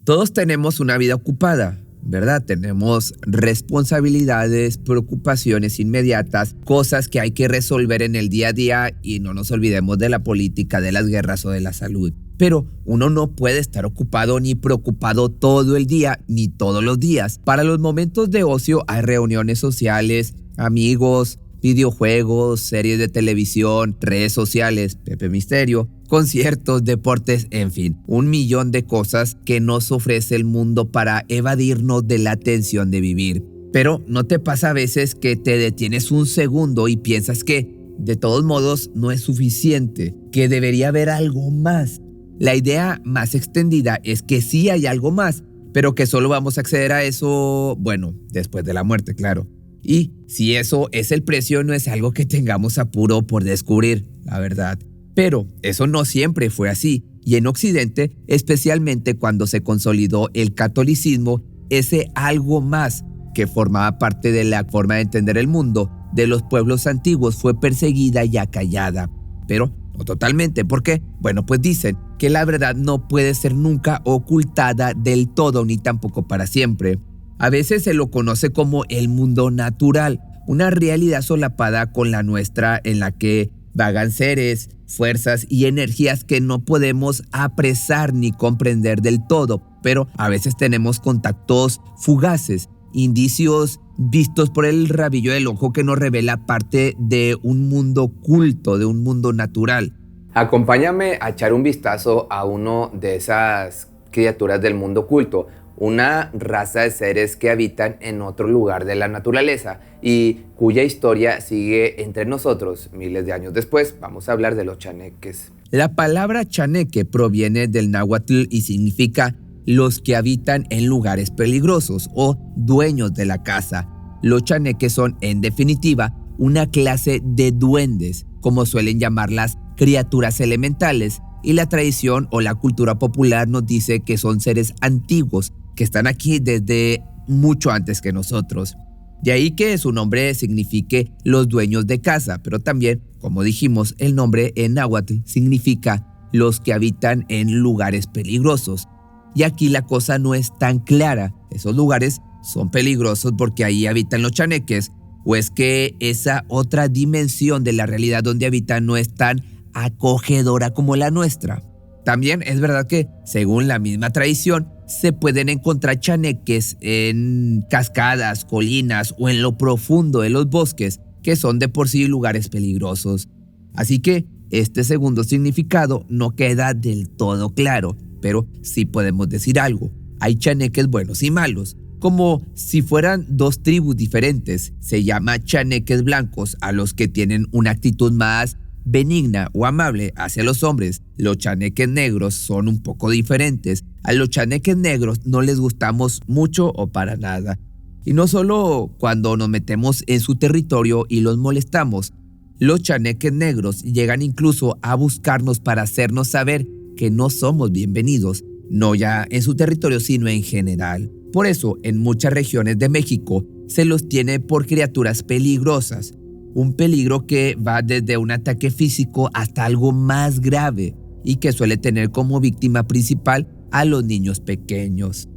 Todos tenemos una vida ocupada, ¿verdad? Tenemos responsabilidades, preocupaciones inmediatas, cosas que hay que resolver en el día a día y no nos olvidemos de la política, de las guerras o de la salud. Pero uno no puede estar ocupado ni preocupado todo el día ni todos los días. Para los momentos de ocio hay reuniones sociales, amigos, videojuegos, series de televisión, redes sociales, Pepe Misterio, conciertos, deportes, en fin, 1.000.000 de cosas que nos ofrece el mundo para evadirnos de la tensión de vivir. Pero ¿no te pasa a veces que te detienes un segundo y piensas que, de todos modos, no es suficiente, que debería haber algo más? La idea más extendida es que sí hay algo más, pero que solo vamos a acceder a eso, bueno, después de la muerte, claro. Y si eso es el precio, no es algo que tengamos apuro por descubrir, la verdad. Pero eso no siempre fue así, y en Occidente, especialmente cuando se consolidó el catolicismo, ese algo más que formaba parte de la forma de entender el mundo de los pueblos antiguos fue perseguida y acallada. Pero no totalmente, ¿por qué? Bueno, pues dicen que la verdad no puede ser nunca ocultada del todo ni tampoco para siempre. A veces se lo conoce como el mundo natural, una realidad solapada con la nuestra en la que vagan seres, fuerzas y energías que no podemos apresar ni comprender del todo, pero a veces tenemos contactos fugaces, indicios vistos por el rabillo del ojo que nos revela parte de un mundo oculto, de un mundo natural. Acompáñame a echar un vistazo a uno de esas criaturas del mundo oculto, una raza de seres que habitan en otro lugar de la naturaleza y cuya historia sigue entre nosotros miles de años después. Vamos a hablar de los chaneques. La palabra chaneque proviene del náhuatl y significa los que habitan en lugares peligrosos o dueños de la casa. Los chaneques son, en definitiva, una clase de duendes, como suelen llamarlas criaturas elementales, y la tradición o la cultura popular nos dice que son seres antiguos que están aquí desde mucho antes que nosotros. De ahí que su nombre signifique los dueños de casa, pero también, como dijimos, el nombre en náhuatl significa los que habitan en lugares peligrosos. Y aquí la cosa no es tan clara. ¿Esos lugares son peligrosos porque ahí habitan los chaneques? ¿O es que esa otra dimensión de la realidad donde habitan no es tan acogedora como la nuestra? También es verdad que, según la misma tradición, se pueden encontrar chaneques en cascadas, colinas o en lo profundo de los bosques, que son de por sí lugares peligrosos. Así que este segundo significado no queda del todo claro, pero sí podemos decir algo. Hay chaneques buenos y malos, como si fueran dos tribus diferentes. Se llama chaneques blancos a los que tienen una actitud más benigna o amable hacia los hombres. Los chaneques negros son un poco diferentes. A los chaneques negros no les gustamos mucho o para nada. Y no solo cuando nos metemos en su territorio y los molestamos. Los chaneques negros llegan incluso a buscarnos para hacernos saber que no somos bienvenidos, no ya en su territorio sino en general. Por eso, en muchas regiones de México se los tiene por criaturas peligrosas. Un peligro que va desde un ataque físico hasta algo más grave y que suele tener como víctima principal a los niños pequeños.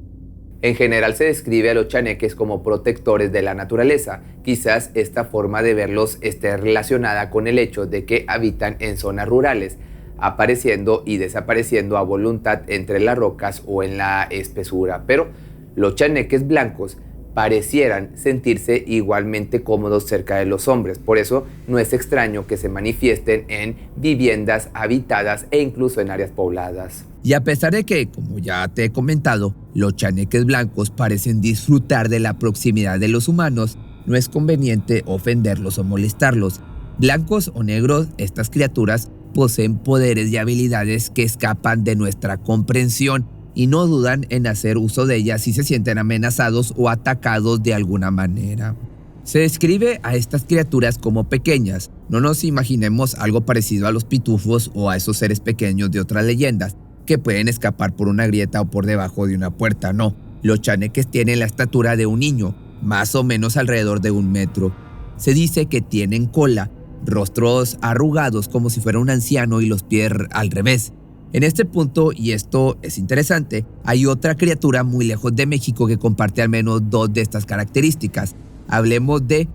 En general se describe a los chaneques como protectores de la naturaleza. Quizás esta forma de verlos esté relacionada con el hecho de que habitan en zonas rurales, apareciendo y desapareciendo a voluntad entre las rocas o en la espesura. Pero los chaneques blancos parecieran sentirse igualmente cómodos cerca de los hombres. Por eso no es extraño que se manifiesten en viviendas habitadas e incluso en áreas pobladas. Y a pesar de que, como ya te he comentado, los chaneques blancos parecen disfrutar de la proximidad de los humanos, no es conveniente ofenderlos o molestarlos. Blancos o negros, estas criaturas poseen poderes y habilidades que escapan de nuestra comprensión y no dudan en hacer uso de ellas si se sienten amenazados o atacados de alguna manera. Se describe a estas criaturas como pequeñas. No nos imaginemos algo parecido a los pitufos o a esos seres pequeños de otras leyendas que pueden escapar por una grieta o por debajo de una puerta. No, los chaneques tienen la estatura de un niño, más o menos alrededor de 1 metro. Se dice que tienen cola, rostros arrugados como si fuera un anciano y los pies al revés. En este punto, y esto es interesante, hay otra criatura muy lejos de México que comparte al menos dos de estas características. Hablemos de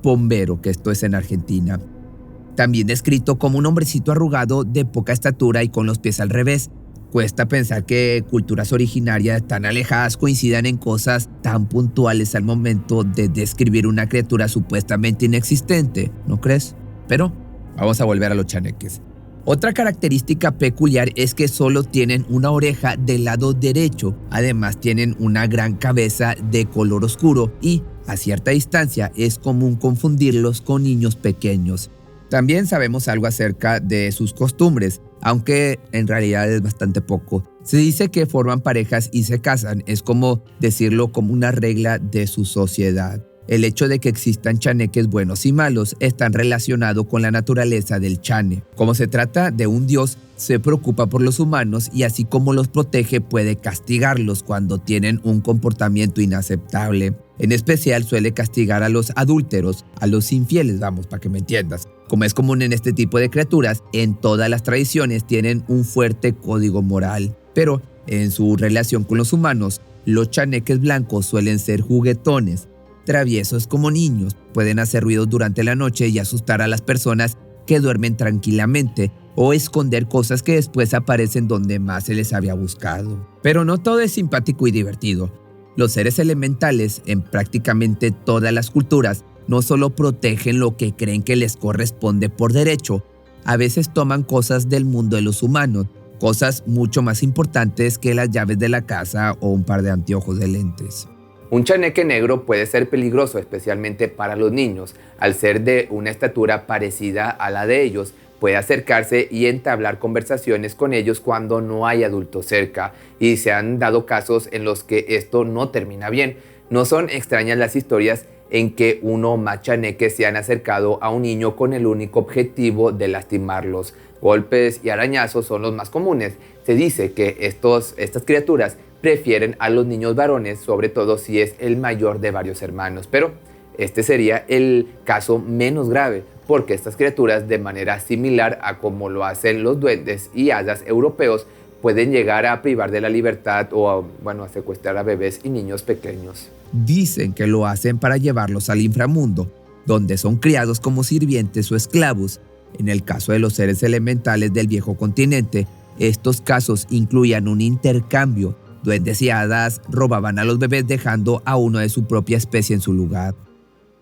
Pombero, que esto es en Argentina. También descrito como un hombrecito arrugado de poca estatura y con los pies al revés. Cuesta pensar que culturas originarias tan alejadas coincidan en cosas tan puntuales al momento de describir una criatura supuestamente inexistente, ¿no crees? Pero vamos a volver a los chaneques. Otra característica peculiar es que solo tienen una oreja del lado derecho. Además tienen una gran cabeza de color oscuro y, a cierta distancia, es común confundirlos con niños pequeños. También sabemos algo acerca de sus costumbres, aunque en realidad es bastante poco. Se dice que forman parejas y se casan, es como decirlo como una regla de su sociedad. El hecho de que existan chaneques buenos y malos está relacionado con la naturaleza del chane. Como se trata de un dios, se preocupa por los humanos y así como los protege puede castigarlos cuando tienen un comportamiento inaceptable. En especial suele castigar a los adúlteros, a los infieles, vamos, para que me entiendas. Como es común en este tipo de criaturas, en todas las tradiciones tienen un fuerte código moral. Pero en su relación con los humanos, los chaneques blancos suelen ser juguetones, traviesos como niños, pueden hacer ruidos durante la noche y asustar a las personas que duermen tranquilamente o esconder cosas que después aparecen donde más se les había buscado. Pero no todo es simpático y divertido. Los seres elementales, en prácticamente todas las culturas, no solo protegen lo que creen que les corresponde por derecho, a veces toman cosas del mundo de los humanos, cosas mucho más importantes que las llaves de la casa o un par de anteojos de lentes. Un chaneque negro puede ser peligroso, especialmente para los niños. Al ser de una estatura parecida a la de ellos, puede acercarse y entablar conversaciones con ellos cuando no hay adultos cerca. Y se han dado casos en los que esto no termina bien. No son extrañas las historias en que uno o más chaneques se han acercado a un niño con el único objetivo de lastimarlos. Golpes y arañazos son los más comunes. Se dice que estas criaturas prefieren a los niños varones, sobre todo si es el mayor de varios hermanos. Pero este sería el caso menos grave, porque estas criaturas, de manera similar a como lo hacen los duendes y hadas europeos, pueden llegar a privar de la libertad o a secuestrar a bebés y niños pequeños. Dicen que lo hacen para llevarlos al inframundo, donde son criados como sirvientes o esclavos. En el caso de los seres elementales del viejo continente, estos casos incluían un intercambio. Duendes y hadas robaban a los bebés dejando a uno de su propia especie en su lugar.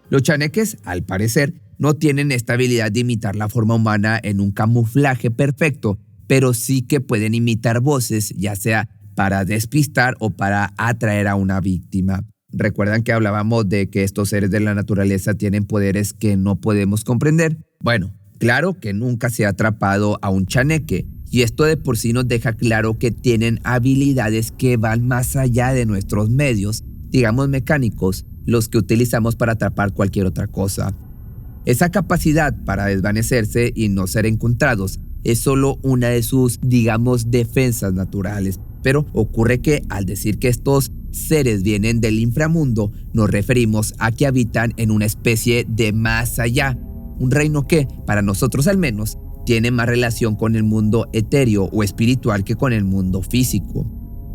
Los chaneques, al parecer, no tienen esta habilidad de imitar la forma humana en un camuflaje perfecto, pero sí que pueden imitar voces, ya sea para despistar o para atraer a una víctima. ¿Recuerdan que hablábamos de que estos seres de la naturaleza tienen poderes que no podemos comprender? Bueno, claro que nunca se ha atrapado a un chaneque, y esto de por sí nos deja claro que tienen habilidades que van más allá de nuestros medios, digamos mecánicos, los que utilizamos para atrapar cualquier otra cosa. Esa capacidad para desvanecerse y no ser encontrados es solo una de sus, digamos, defensas naturales. Pero ocurre que al decir que estos seres vienen del inframundo, nos referimos a que habitan en una especie de más allá, un reino que, para nosotros al menos, tiene más relación con el mundo etéreo o espiritual que con el mundo físico.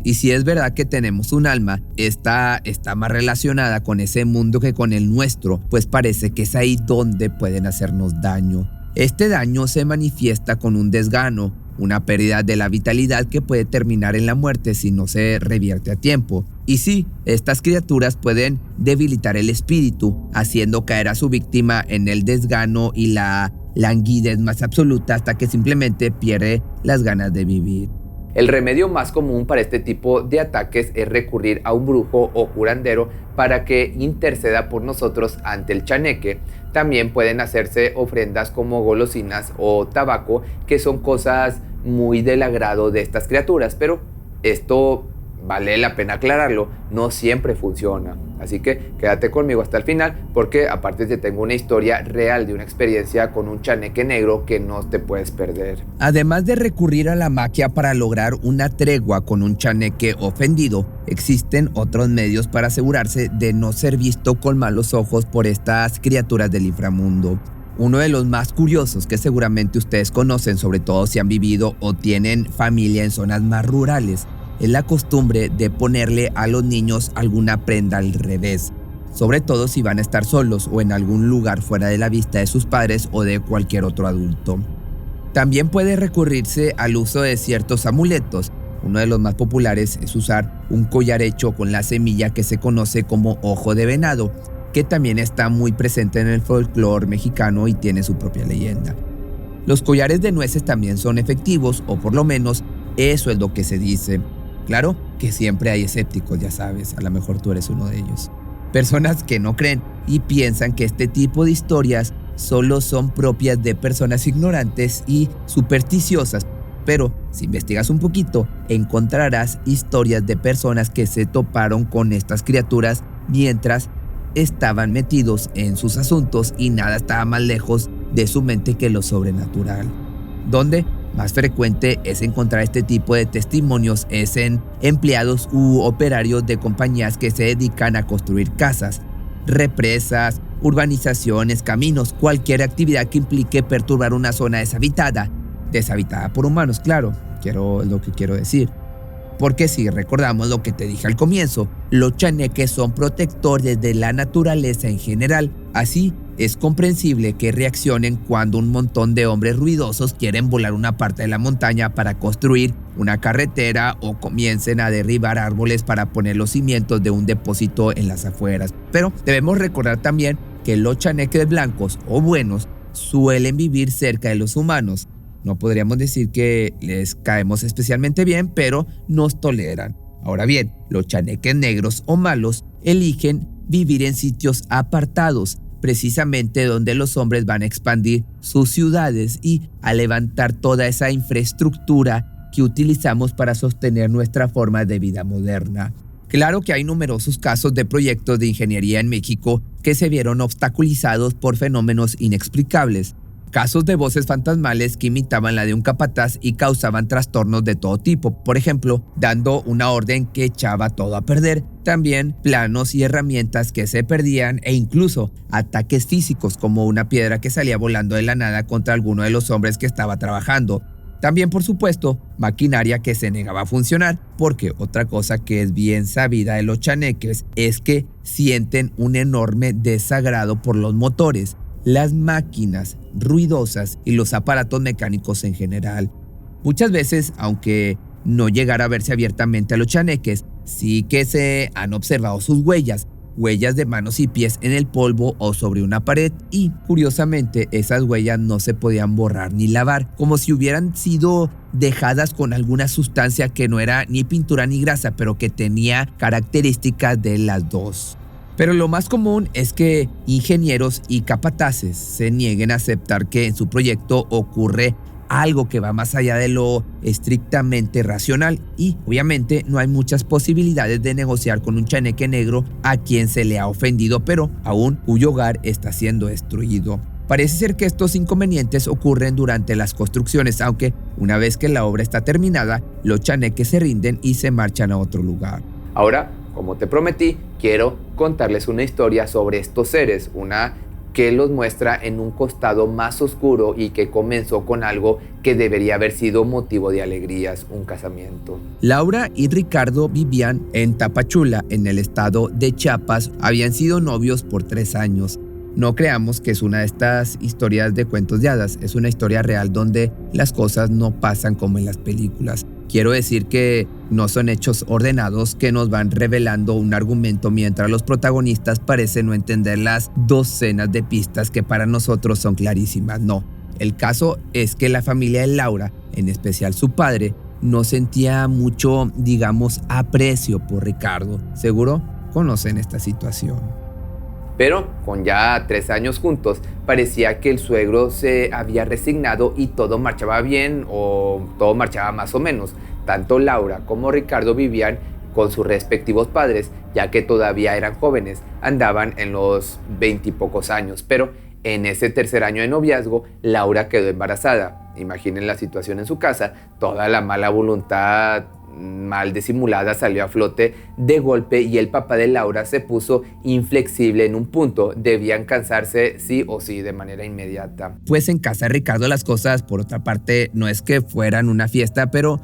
Y si es verdad que tenemos un alma, esta está más relacionada con ese mundo que con el nuestro, pues parece que es ahí donde pueden hacernos daño. Este daño se manifiesta con un desgano, una pérdida de la vitalidad que puede terminar en la muerte si no se revierte a tiempo. Y sí, estas criaturas pueden debilitar el espíritu, haciendo caer a su víctima en el desgano y la languidez más absoluta hasta que simplemente pierde las ganas de vivir. El remedio más común para este tipo de ataques es recurrir a un brujo o curandero para que interceda por nosotros ante el chaneque. También pueden hacerse ofrendas como golosinas o tabaco, que son cosas muy del agrado de estas criaturas, pero esto vale la pena aclararlo, no siempre funciona. Así que quédate conmigo hasta el final, porque aparte te tengo una historia real de una experiencia con un chaneque negro que no te puedes perder. Además de recurrir a la magia para lograr una tregua con un chaneque ofendido, existen otros medios para asegurarse de no ser visto con malos ojos por estas criaturas del inframundo. Uno de los más curiosos que seguramente ustedes conocen, sobre todo si han vivido o tienen familia en zonas más rurales, es la costumbre de ponerle a los niños alguna prenda al revés, sobre todo si van a estar solos o en algún lugar fuera de la vista de sus padres o de cualquier otro adulto. También puede recurrirse al uso de ciertos amuletos. Uno de los más populares es usar un collar hecho con la semilla que se conoce como ojo de venado, que también está muy presente en el folclore mexicano y tiene su propia leyenda. Los collares de nueces también son efectivos, o por lo menos eso es lo que se dice. Claro que siempre hay escépticos, ya sabes, a lo mejor tú eres uno de ellos. Personas que no creen y piensan que este tipo de historias solo son propias de personas ignorantes y supersticiosas. Pero si investigas un poquito, encontrarás historias de personas que se toparon con estas criaturas mientras estaban metidos en sus asuntos y nada estaba más lejos de su mente que lo sobrenatural. Donde más frecuente es encontrar este tipo de testimonios es en empleados u operarios de compañías que se dedican a construir casas, represas, urbanizaciones, caminos, cualquier actividad que implique perturbar una zona deshabitada por humanos, claro, es lo que quiero decir. Porque si recordamos lo que te dije al comienzo, los chaneques son protectores de la naturaleza en general. Así es comprensible que reaccionen cuando un montón de hombres ruidosos quieren volar una parte de la montaña para construir una carretera o comiencen a derribar árboles para poner los cimientos de un depósito en las afueras. Pero debemos recordar también que los chaneques blancos o buenos suelen vivir cerca de los humanos. No podríamos decir que les caemos especialmente bien, pero nos toleran. Ahora bien, los chaneques negros o malos eligen vivir en sitios apartados, precisamente donde los hombres van a expandir sus ciudades y a levantar toda esa infraestructura que utilizamos para sostener nuestra forma de vida moderna. Claro que hay numerosos casos de proyectos de ingeniería en México que se vieron obstaculizados por fenómenos inexplicables. Casos de voces fantasmales que imitaban la de un capataz y causaban trastornos de todo tipo, por ejemplo, dando una orden que echaba todo a perder, también planos y herramientas que se perdían e incluso ataques físicos como una piedra que salía volando de la nada contra alguno de los hombres que estaba trabajando. También, por supuesto, maquinaria que se negaba a funcionar, porque otra cosa que es bien sabida de los chaneques es que sienten un enorme desagrado por los motores, las máquinas ruidosas y los aparatos mecánicos en general. Muchas veces, aunque no llegara a verse abiertamente a los chaneques, sí que se han observado sus huellas de manos y pies en el polvo o sobre una pared, y curiosamente esas huellas no se podían borrar ni lavar, como si hubieran sido dejadas con alguna sustancia que no era ni pintura ni grasa, pero que tenía características de las dos. Pero lo más común es que ingenieros y capataces se nieguen a aceptar que en su proyecto ocurre algo que va más allá de lo estrictamente racional, y obviamente no hay muchas posibilidades de negociar con un chaneque negro a quien se le ha ofendido, pero aún cuyo hogar está siendo destruido. Parece ser que estos inconvenientes ocurren durante las construcciones, aunque una vez que la obra está terminada, los chaneques se rinden y se marchan a otro lugar. Ahora, como te prometí, quiero contarles una historia sobre estos seres, una que los muestra en un costado más oscuro y que comenzó con algo que debería haber sido motivo de alegrías, un casamiento. Laura y Ricardo vivían en Tapachula, en el estado de Chiapas. Habían sido novios por 3 años. No creamos que es una de estas historias de cuentos de hadas, es una historia real donde las cosas no pasan como en las películas. Quiero decir que no son hechos ordenados que nos van revelando un argumento mientras los protagonistas parecen no entender las docenas de pistas que para nosotros son clarísimas. No, el caso es que la familia de Laura, en especial su padre, no sentía mucho, aprecio por Ricardo. Seguro conocen esta situación. Pero con ya 3 años juntos, parecía que el suegro se había resignado y todo marchaba bien o todo marchaba más o menos. Tanto Laura como Ricardo vivían con sus respectivos padres, ya que todavía eran jóvenes, andaban en los 20 y pocos años. Pero en ese tercer año de noviazgo, Laura quedó embarazada. Imaginen la situación en su casa, toda la mala voluntad mal disimulada salió a flote de golpe y el papá de Laura se puso inflexible en un punto. Debían cansarse sí o sí de manera inmediata. Pues en casa de Ricardo las cosas, por otra parte, no es que fueran una fiesta, pero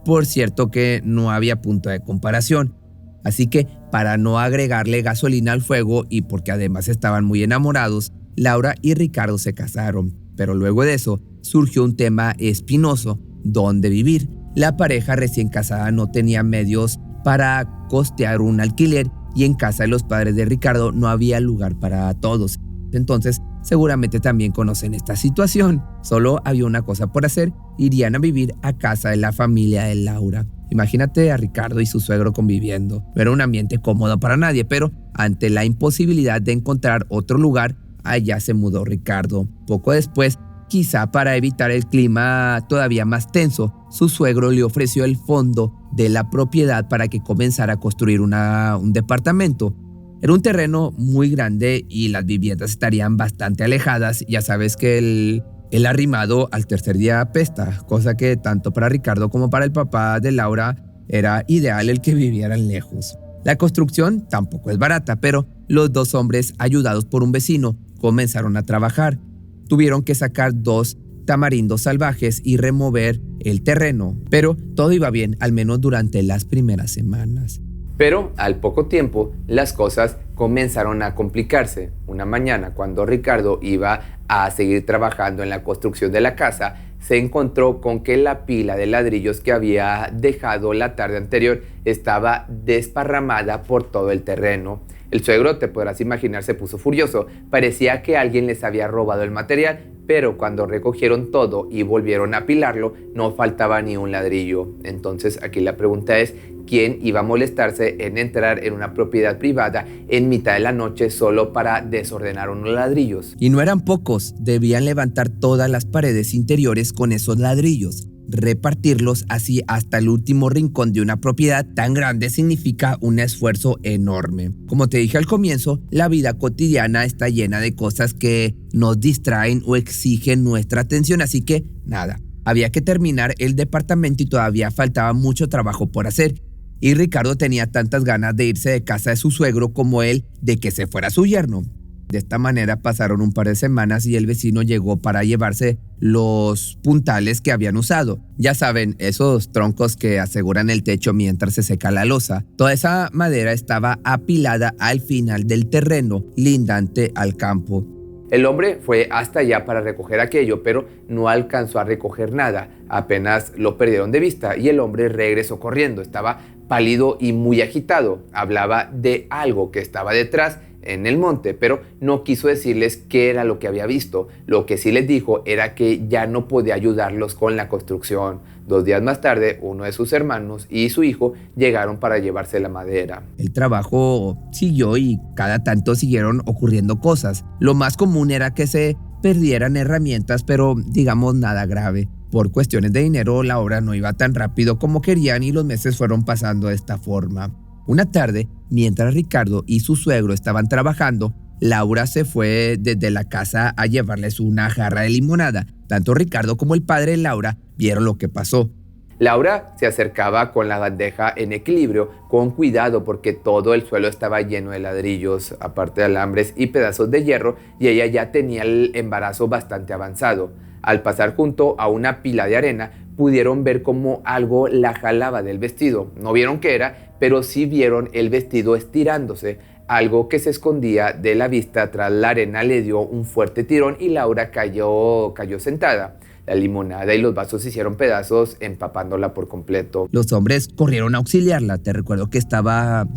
por cierto que no había punto de comparación. Así que para no agregarle gasolina al fuego y porque además estaban muy enamorados, Laura y Ricardo se casaron. Pero luego de eso surgió un tema espinoso: ¿dónde vivir? La pareja recién casada no tenía medios para costear un alquiler y en casa de los padres de Ricardo no había lugar para todos. Entonces, seguramente también conocen esta situación. Solo había una cosa por hacer: irían a vivir a casa de la familia de Laura. Imagínate a Ricardo y su suegro conviviendo. No era un ambiente cómodo para nadie, pero ante la imposibilidad de encontrar otro lugar, allá se mudó Ricardo. Poco después, quizá para evitar el clima todavía más tenso, su suegro le ofreció el fondo de la propiedad para que comenzara a construir un departamento. Era un terreno muy grande y las viviendas estarían bastante alejadas. Ya sabes que el arrimado al tercer día apesta, cosa que tanto para Ricardo como para el papá de Laura era ideal el que vivieran lejos. La construcción tampoco es barata, pero los dos hombres, ayudados por un vecino, comenzaron a trabajar. Tuvieron que sacar 2 tamarindos salvajes y remover el terreno, pero todo iba bien, al menos durante las primeras semanas. Pero al poco tiempo las cosas comenzaron a complicarse. Una mañana, cuando Ricardo iba a seguir trabajando en la construcción de la casa, se encontró con que la pila de ladrillos que había dejado la tarde anterior estaba desparramada por todo el terreno. El suegro, te podrás imaginar, se puso furioso. Parecía que alguien les había robado el material, pero cuando recogieron todo y volvieron a apilarlo, no faltaba ni un ladrillo. Entonces aquí la pregunta es: ¿quién iba a molestarse en entrar en una propiedad privada en mitad de la noche solo para desordenar unos ladrillos? Y no eran pocos, debían levantar todas las paredes interiores con esos ladrillos. Repartirlos así hasta el último rincón de una propiedad tan grande significa un esfuerzo enorme. Como te dije al comienzo, la vida cotidiana está llena de cosas que nos distraen o exigen nuestra atención, así que nada, había que terminar el departamento y todavía faltaba mucho trabajo por hacer. Y Ricardo tenía tantas ganas de irse de casa de su suegro como él de que se fuera su yerno. De esta manera pasaron un par de semanas y el vecino llegó para llevarse los puntales que habían usado. Ya saben, esos troncos que aseguran el techo mientras se seca la loza. Toda esa madera estaba apilada al final del terreno, lindante al campo. El hombre fue hasta allá para recoger aquello, pero no alcanzó a recoger nada. Apenas lo perdieron de vista y el hombre regresó corriendo. Estaba pálido y muy agitado. Hablaba de algo que estaba detrás en el monte, pero no quiso decirles qué era lo que había visto. Lo que sí les dijo era que ya no podía ayudarlos con la construcción. 2 días más tarde, uno de sus hermanos y su hijo llegaron para llevarse la madera. El trabajo siguió y cada tanto siguieron ocurriendo cosas. Lo más común era que se perdieran herramientas, pero digamos nada grave. Por cuestiones de dinero, la obra no iba tan rápido como querían y los meses fueron pasando de esta forma. Una tarde, mientras Ricardo y su suegro estaban trabajando, Laura se fue desde la casa a llevarles una jarra de limonada. Tanto Ricardo como el padre de Laura vieron lo que pasó. Laura se acercaba con la bandeja en equilibrio, con cuidado porque todo el suelo estaba lleno de ladrillos, aparte de alambres y pedazos de hierro, y ella ya tenía el embarazo bastante avanzado. Al pasar junto a una pila de arena, pudieron ver cómo algo la jalaba del vestido. No vieron qué era, pero sí vieron el vestido estirándose. Algo que se escondía de la vista tras la arena le dio un fuerte tirón y Laura cayó sentada. La limonada y los vasos se hicieron pedazos, empapándola por completo. Los hombres corrieron a auxiliarla. Te recuerdo que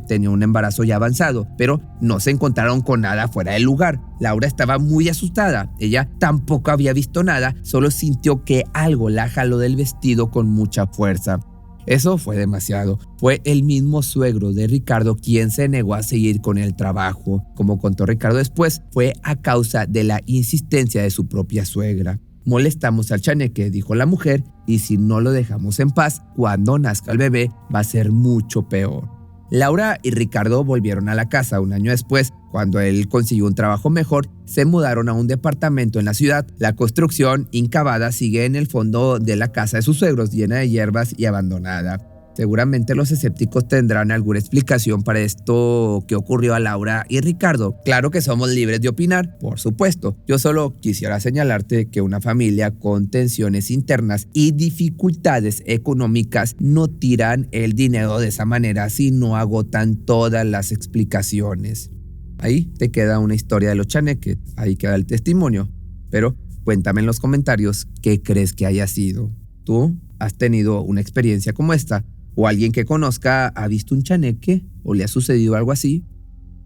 tenía un embarazo ya avanzado, pero no se encontraron con nada fuera del lugar. Laura estaba muy asustada. Ella tampoco había visto nada, solo sintió que algo la jaló del vestido con mucha fuerza. Eso fue demasiado. Fue el mismo suegro de Ricardo quien se negó a seguir con el trabajo. Como contó Ricardo después, fue a causa de la insistencia de su propia suegra. Molestamos al chaneque, dijo la mujer, y si no lo dejamos en paz, cuando nazca el bebé va a ser mucho peor. Laura y Ricardo volvieron a la casa. Un año después, cuando él consiguió un trabajo mejor, se mudaron a un departamento en la ciudad. La construcción incavada sigue en el fondo de la casa de sus suegros, llena de hierbas y abandonada. Seguramente los escépticos tendrán alguna explicación para esto que ocurrió a Laura y Ricardo. Claro que somos libres de opinar, por supuesto. Yo solo quisiera señalarte que una familia con tensiones internas y dificultades económicas no tiran el dinero de esa manera si no agotan todas las explicaciones. Ahí te queda una historia de los chaneques, ahí queda el testimonio. Pero cuéntame en los comentarios qué crees que haya sido. ¿Tú has tenido una experiencia como esta? ¿O alguien que conozca ha visto un chaneque o le ha sucedido algo así?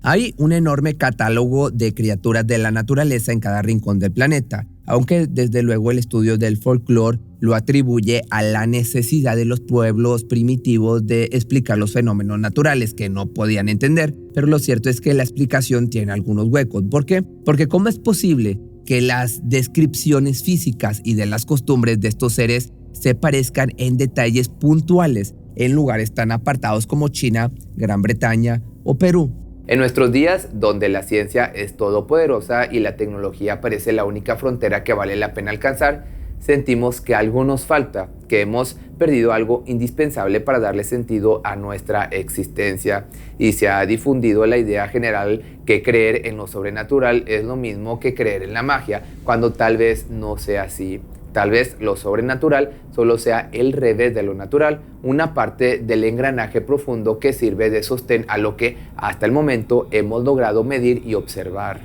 Hay un enorme catálogo de criaturas de la naturaleza en cada rincón del planeta, aunque desde luego el estudio del folclore lo atribuye a la necesidad de los pueblos primitivos de explicar los fenómenos naturales que no podían entender. Pero lo cierto es que la explicación tiene algunos huecos. ¿Por qué? Porque ¿cómo es posible que las descripciones físicas y de las costumbres de estos seres se parezcan en detalles puntuales en lugares tan apartados como China, Gran Bretaña o Perú? En nuestros días, donde la ciencia es todopoderosa y la tecnología parece la única frontera que vale la pena alcanzar, sentimos que algo nos falta, que hemos perdido algo indispensable para darle sentido a nuestra existencia. Y se ha difundido la idea general que creer en lo sobrenatural es lo mismo que creer en la magia, cuando tal vez no sea así. Tal vez lo sobrenatural solo sea el revés de lo natural, una parte del engranaje profundo que sirve de sostén a lo que hasta el momento hemos logrado medir y observar.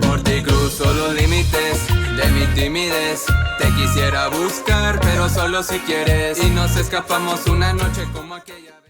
Por ti cruzo los límites de mi timidez. Te quisiera buscar, pero solo si quieres. Y nos escapamos una noche como aquella vez.